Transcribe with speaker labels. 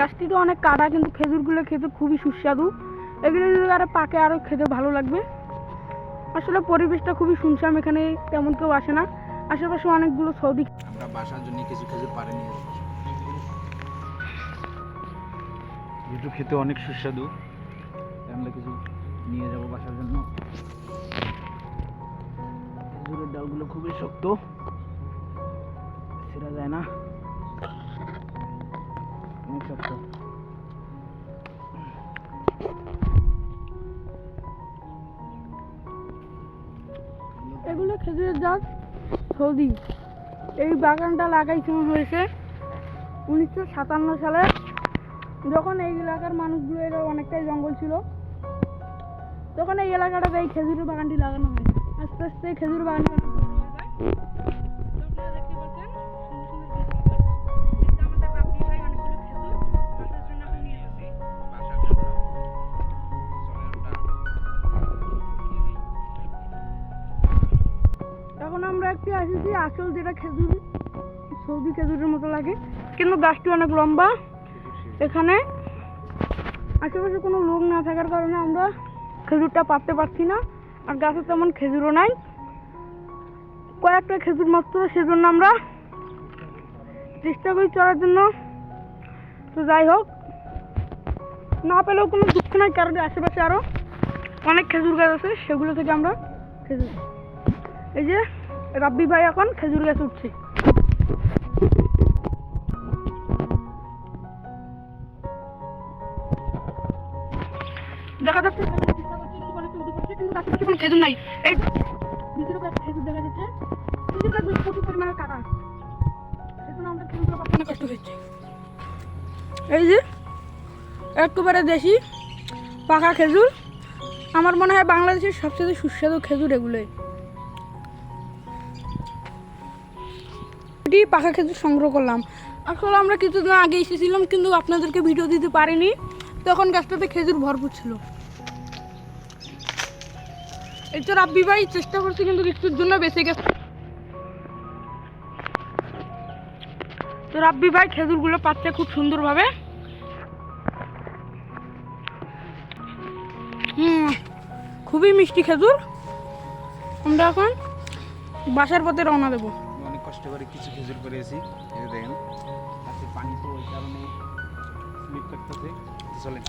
Speaker 1: গাছটি তো অনেক কাটা, কিন্তু খেজুরগুলো খেতে খুবই সুস্বাদু। এগুলো যদি আরো পাকে আরো খেতে ভালো লাগবে। আসলে পরিবেশটা খুবই শুনশান, এখানে তেমন কেউ আসে না। আশেপাশে অনেকগুলো সৌদি।
Speaker 2: আমরা বাসার জন্য কিছু খেজুর পাড়ে নিয়ে যাবো, যেহেতু খেতে অনেক সুস্বাদু, আমরা কিছু নিয়ে যাবো বাসার জন্য। খেজুরের ডালগুলো খুবই শক্ত, ছেঁড়া যায় না, অনেক শক্ত।
Speaker 1: এগুলো খেজুরের জাত সৌদি। এই বাগানটা লাগাইছে হয়েছে 1957 সালে, যখন এই এলাকার মানুষগুলো, এরা অনেকটাই জঙ্গল ছিল, তখন এই এলাকাটাতে এই খেজুরের বাগানটি লাগানো হয়। আস্তে আস্তে খেজুর বাগানটি অনেক বড় হয়ে যায়। তো আপনারা দেখতে পাচ্ছেন সুন্দর সুন্দর খেজুর গাছ। এই যে আমাদের রাব্বি ভাই অনেকগুলো খেজুর বাসার জন্য এখন নিয়ে যাচ্ছে। এখন আমরা একটি আসেছি আসল, যেটা খেজুর সৌদি খেজুরের মতো লাগে, কিন্তু গাছটি অনেক লম্বা। এখানে আশেপাশে কোনো লোক না থাকার কারণে আমরা খেজুরটা পারতে পারছি না, আর গাছে তেমন খেজুরও নাই, কয়েকটা খেজুর মাত্র। সেজন্য আমরা চেষ্টা করি চড়ার জন্য। তো যাই হোক, না পেলেও কোনো দুঃখ নাই, কারণ আশেপাশে আরো অনেক খেজুর গাছ আছে, সেগুলো থেকে আমরা খেজুর। এই যে রাব্বি ভাই এখন খেজুর গাছ উঠছে। দেখা যাচ্ছে কিন্তু আশেপাশে কোনো খেজুর নাই। এই ভিতরে একটা খেজুর দেখা যাচ্ছে, খেজুরটা প্রচুর পরিমাণে কাটা, সেজন্য আমরা খেজুরটা পাঠানো কষ্ট হচ্ছে। এই যে একেবারে দেশি পাকা খেজুর। আমার মনে হয় বাংলাদেশের সবচেয়ে সুস্বাদু খেজুর এগুলোই। পাকা খেজুর সংগ্রহ করলাম। আসলে আমরা কিছুদিন আগে এসেছিলাম, কিন্তু আপনাদেরকে ভিডিও দিতে পারিনি, তখন গাছটাতে খেজুর ভরপুর ছিল। এই তো রাব্বি ভাই চেষ্টা করছে, কিন্তু একটুর জন্য বেঁচে গেছে। তো রাব্বি ভাই খেজুরগুলো পাচ্ছে খুব সুন্দরভাবে। খুবই মিষ্টি খেজুর। আমরা এখন বাসার পথে রওনা দেবো।
Speaker 2: অনেক কষ্ট করে কিছু খেজুর পেরেছি, এই দেখেন গাছের পানি তো ওই কারণে স্লিপ করতেছে। চলেন।